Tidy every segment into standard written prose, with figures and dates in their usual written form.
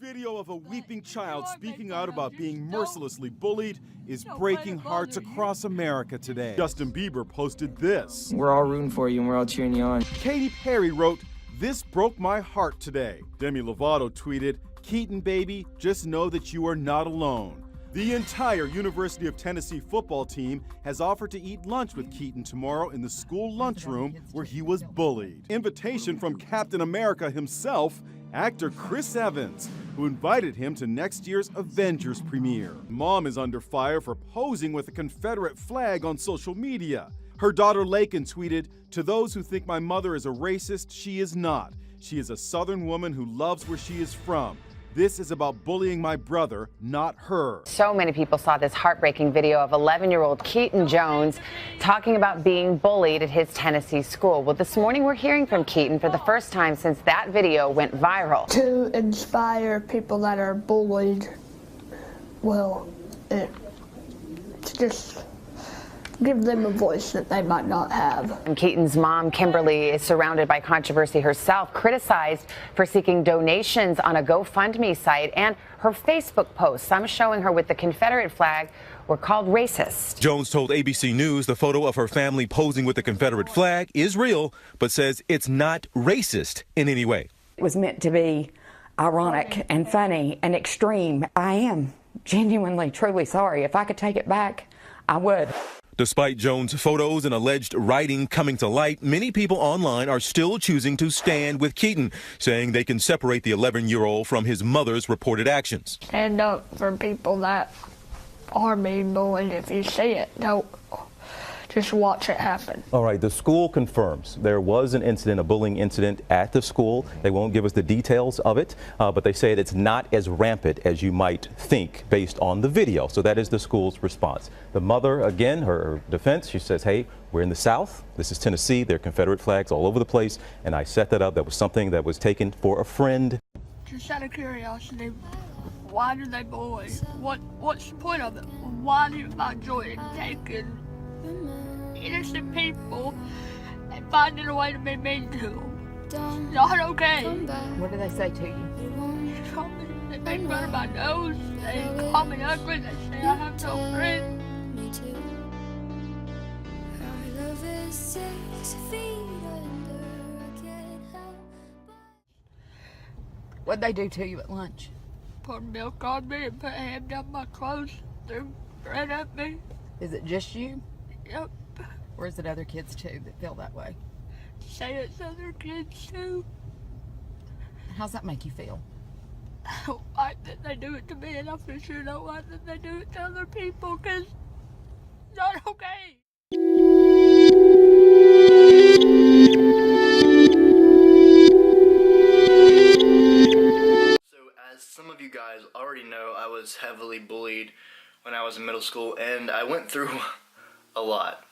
Video of a weeping child speaking out about being mercilessly bullied is breaking hearts across America today. Justin Bieber posted this. We're all rooting for you and we're all cheering you on. Katy Perry wrote, "This broke my heart today." Demi Lovato tweeted, "Keaton, baby, just know that you are not alone." The entire University of Tennessee football team has offered to eat lunch with Keaton tomorrow in the school lunchroom where he was bullied. Invitation from Captain America himself, actor Chris Evans, who invited him to next year's Avengers premiere. Mom is under fire for posing with a Confederate flag on social media. Her daughter Laken tweeted, "To those who think my mother is a racist, she is not. She is a Southern woman who loves where she is from. This is about bullying my brother, not her." So many people saw this heartbreaking video of 11-year-old Keaton Jones talking about being bullied at his Tennessee school. Well, this morning we're hearing from Keaton for the first time since that video went viral. To inspire people that are bullied, well, it's just give them a voice that they might not have. And Keaton's mom, Kimberly, is surrounded by controversy herself, criticized for seeking donations on a GoFundMe site, and her Facebook posts, some showing her with the Confederate flag, were called racist. Jones told ABC News the photo of her family posing with the Confederate flag is real, but says it's not racist in any way. It was meant to be ironic and funny and extreme. I am genuinely, truly sorry. If I could take it back, I would. Despite Jones' photos and alleged writing coming to light, many people online are still choosing to stand with Keaton, saying they can separate the 11-year-old from his mother's reported actions. Stand up for people that are being bullied. If you see it, don't just watch it happen. All right, the school confirms there was an incident, a bullying incident at the school. They won't give us the details of it, but they say it's not as rampant as you might think based on the video. So that is the school's response. The mother, again, her defense, she says, "Hey, we're in the South. This is Tennessee. There are Confederate flags all over the place, and I set that up. That was something that was taken for a friend." Just out of curiosity, why do they bully? What's the point of it? Why do you find joy in taking innocent people and finding a way to be mean to them? It's not okay. What do they say to you? They make fun of my nose. They call me ugly. They say I have no friends. What'd they do to you at lunch? Put milk on me and put a hand down my clothes. Threw bread at me. Is it just you? Yep. Or is it other kids too that feel that way? Say it's other kids too. How's that make you feel? I don't like that they do it to me, and I for sure don't like that they do it to other people, because it's not okay. So as some of you guys already know, I was heavily bullied when I was in middle school, and I went through a lot.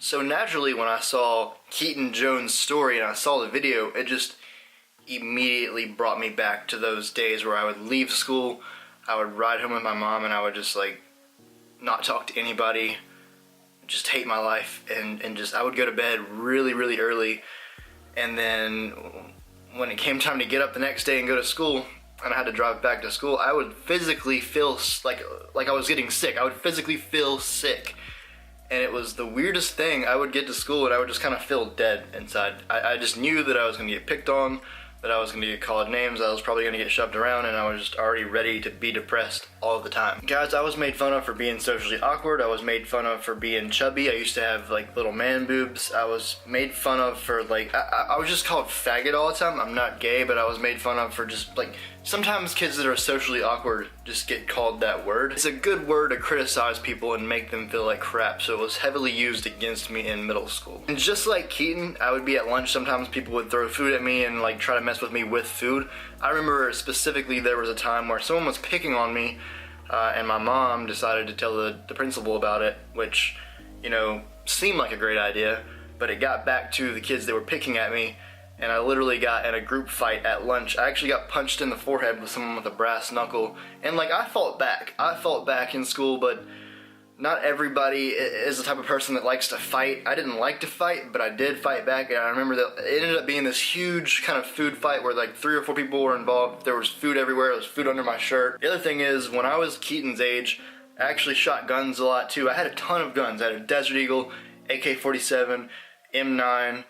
So naturally, when I saw Keaton Jones' story and I saw the video, it just immediately brought me back to those days where I would leave school, I would ride home with my mom, and I would just like not talk to anybody, just hate my life, and just I would go to bed really, really early, and then when it came time to get up the next day and go to school, and I had to drive back to school, I would physically feel like I was getting sick. I would physically feel sick. And it was the weirdest thing. I would get to school and I would just kind of feel dead inside. I just knew that I was going to get picked on, that I was going to get called names, I was probably going to get shoved around, and I was just already ready to be depressed all the time. Guys, I was made fun of for being socially awkward. I was made fun of for being chubby. I used to have like little man boobs. I was made fun of for like, I was just called faggot all the time. I'm not gay, but I was made fun of for just like, sometimes kids that are socially awkward just get called that word. It's a good word to criticize people and make them feel like crap, so it was heavily used against me in middle school. And just like Keaton, I would be at lunch, sometimes people would throw food at me and like try to mess with me with food. I remember specifically there was a time where someone was picking on me, and my mom decided to tell the principal about it, which, you know, seemed like a great idea, but it got back to the kids that were picking at me, and I literally got in a group fight at lunch. I actually got punched in the forehead with someone with a brass knuckle, and like I fought back in school, but Not everybody is the type of person that likes to fight. I didn't like to fight, but I did fight back, and I remember that it ended up being this huge kind of food fight where like 3 or 4 people were involved. There was food everywhere. There was food under my shirt. The other thing is, when I was Keaton's age, I actually shot guns a lot too. I had a ton of guns. I had a Desert Eagle, AK-47, M9,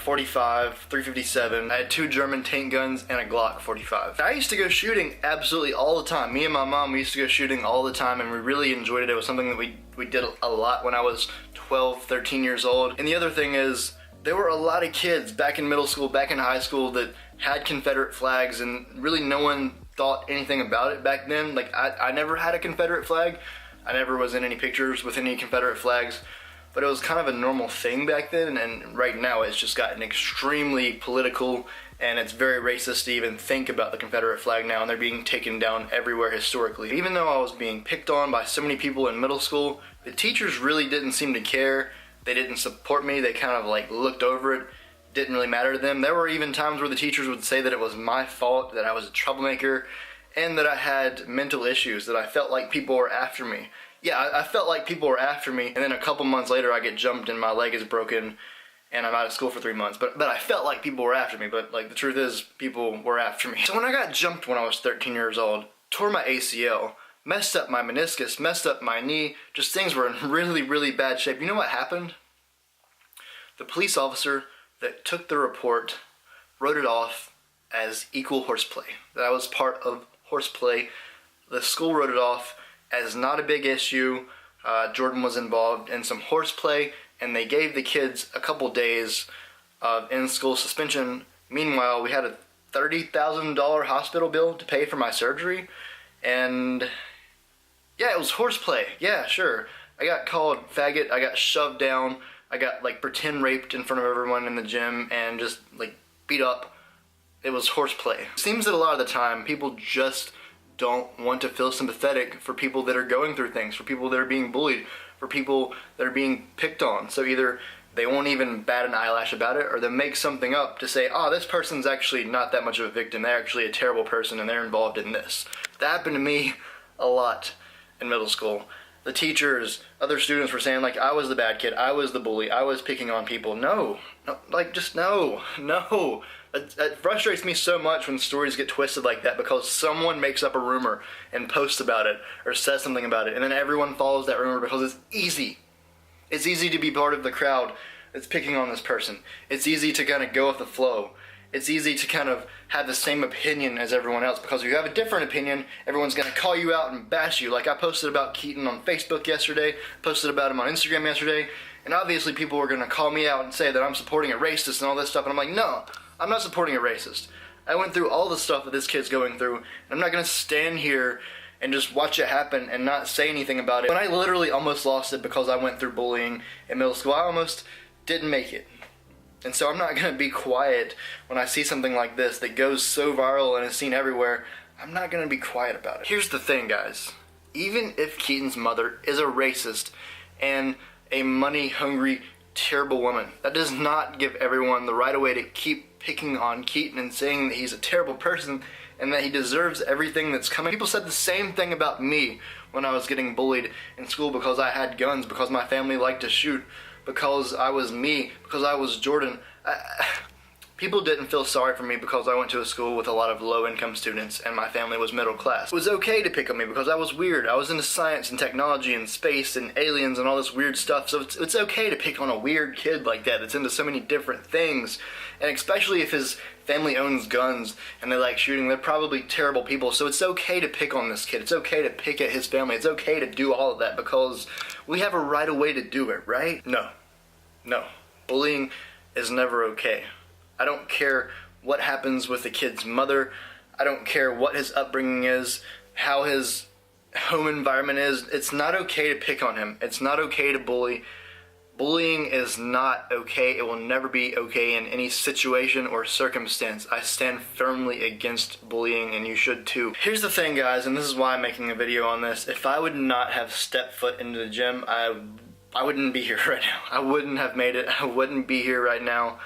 45, 357. I had 2 German tank guns and a Glock 45. I used to go shooting absolutely all the time. Me and my mom, we used to go shooting all the time, and we really enjoyed it. It was something that we did a lot when I was 12, 13 years old. And the other thing is, there were a lot of kids back in middle school, back in high school that had Confederate flags, and really no one thought anything about it back then. Like, I never had a Confederate flag. I never was in any pictures with any Confederate flags. But it was kind of a normal thing back then, and right now it's just gotten extremely political, and it's very racist to even think about the Confederate flag now, and they're being taken down everywhere historically. Even though I was being picked on by so many people in middle school, the teachers really didn't seem to care. They didn't support me. They kind of like looked over it. Didn't really matter to them. There were even times where the teachers would say that it was my fault, that I was a troublemaker, and that I had mental issues, that I felt like people were after me. Yeah, I felt like people were after me, and then a couple months later I get jumped and my leg is broken and I'm out of school for 3 months. But I felt like people were after me, but like the truth is, people were after me. So when I got jumped when I was 13 years old, tore my ACL, messed up my meniscus, messed up my knee, just things were in really, really bad shape. You know what happened? The police officer that took the report wrote it off as equal horseplay. That was part of horseplay. The school wrote it off as not a big issue. Jordan was involved in some horseplay, and they gave the kids a couple days of in-school suspension. Meanwhile, we had a $30,000 hospital bill to pay for my surgery, and yeah, it was horseplay. Yeah, sure. I got called faggot, I got shoved down, I got like pretend raped in front of everyone in the gym and just like beat up. It was horseplay. It seems that a lot of the time people just don't want to feel sympathetic for people that are going through things, for people that are being bullied, for people that are being picked on. So either they won't even bat an eyelash about it, or they'll make something up to say, oh, this person's actually not that much of a victim, they're actually a terrible person and they're involved in this. That happened to me a lot in middle school. The teachers, other students were saying like I was the bad kid, I was the bully, I was picking on people. No, like just no. It frustrates me so much when stories get twisted like that, because someone makes up a rumor and posts about it or says something about it, and then everyone follows that rumor because it's easy. It's easy to be part of the crowd that's picking on this person. It's easy to kind of go with the flow. It's easy to kind of have the same opinion as everyone else, because if you have a different opinion, everyone's going to call you out and bash you. Like I posted about Keaton on Facebook yesterday, posted about him on Instagram yesterday, and obviously people were going to call me out and say that I'm supporting a racist and all this stuff, and I'm like, no, I'm not supporting a racist. I went through all the stuff that this kid's going through, and I'm not going to stand here and just watch it happen and not say anything about it. When I literally almost lost it because I went through bullying in middle school, I almost didn't make it. And so I'm not going to be quiet when I see something like this that goes so viral and is seen everywhere. I'm not going to be quiet about it. Here's the thing, guys. Even if Keaton's mother is a racist and a money-hungry, terrible woman, that does not give everyone the right of way to keep picking on Keaton and saying that he's a terrible person and that he deserves everything that's coming. People said the same thing about me when I was getting bullied in school because I had guns, because my family liked to shoot, because I was me, because I was Jordan. People didn't feel sorry for me because I went to a school with a lot of low-income students and my family was middle class. It was okay to pick on me because I was weird. I was into science and technology and space and aliens and all this weird stuff, so it's okay to pick on a weird kid like that that's into so many different things. And especially if his family owns guns and they like shooting, they're probably terrible people, so it's okay to pick on this kid. It's okay to pick at his family. It's okay to do all of that because we have a right of way to do it, right? No. Bullying is never okay. I don't care what happens with the kid's mother. I don't care what his upbringing is, how his home environment is. It's not okay to pick on him. It's not okay to bully. Bullying is not okay. It will never be okay in any situation or circumstance. I stand firmly against bullying, and you should too. Here's the thing, guys, and this is why I'm making a video on this. If I would not have stepped foot into the gym, I wouldn't be here right now. I wouldn't have made it. I wouldn't be here right now.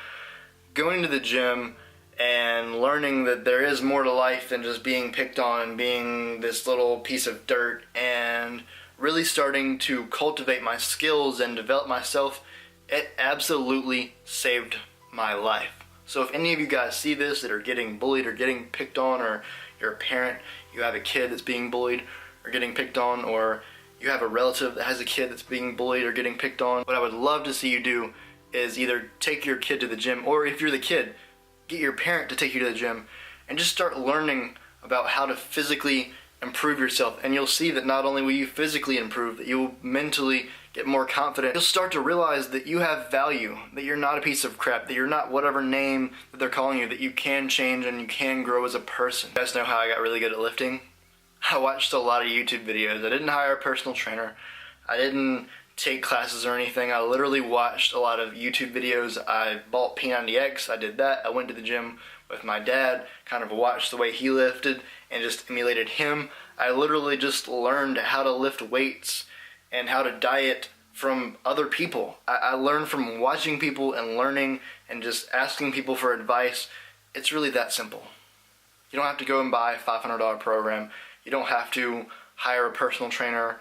Going to the gym and learning that there is more to life than just being picked on and being this little piece of dirt, and really starting to cultivate my skills and develop myself, it absolutely saved my life. So if any of you guys see this that are getting bullied or getting picked on, or you're a parent, you have a kid that's being bullied or getting picked on, or you have a relative that has a kid that's being bullied or getting picked on, what I would love to see you do is either take your kid to the gym, or if you're the kid, get your parent to take you to the gym and just start learning about how to physically improve yourself. And you'll see that not only will you physically improve, that you'll mentally get more confident. You'll start to realize that you have value, that you're not a piece of crap, that you're not whatever name that they're calling you, that you can change and you can grow as a person. You guys know how I got really good at lifting? I watched a lot of YouTube videos. I didn't hire a personal trainer. I didn't take classes or anything. I literally watched a lot of YouTube videos. I bought P90X. I did that. I went to the gym with my dad, kind of watched the way he lifted and just emulated him. I literally just learned how to lift weights and how to diet from other people. I learned from watching people and learning and just asking people for advice. It's really that simple. You don't have to go and buy a $500 program. You don't have to hire a personal trainer.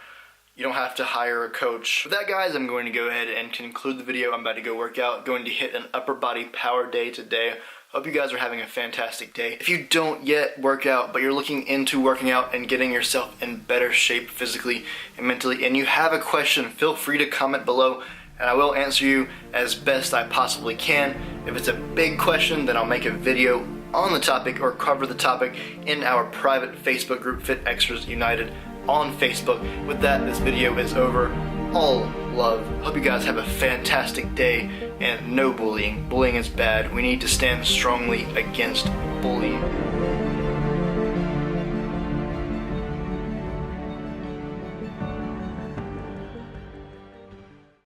You don't have to hire a coach. With that, guys, I'm going to go ahead and conclude the video. I'm about to go work out, going to hit an upper body power day today. Hope you guys are having a fantastic day. If you don't yet work out, but you're looking into working out and getting yourself in better shape physically and mentally, and you have a question, feel free to comment below, and I will answer you as best I possibly can. If it's a big question, then I'll make a video on the topic or cover the topic in our private Facebook group, Fit Extras United, on Facebook. With that, this video is over. All love. Hope you guys have a fantastic day, and no bullying. Bullying is bad. We need to stand strongly against bullying.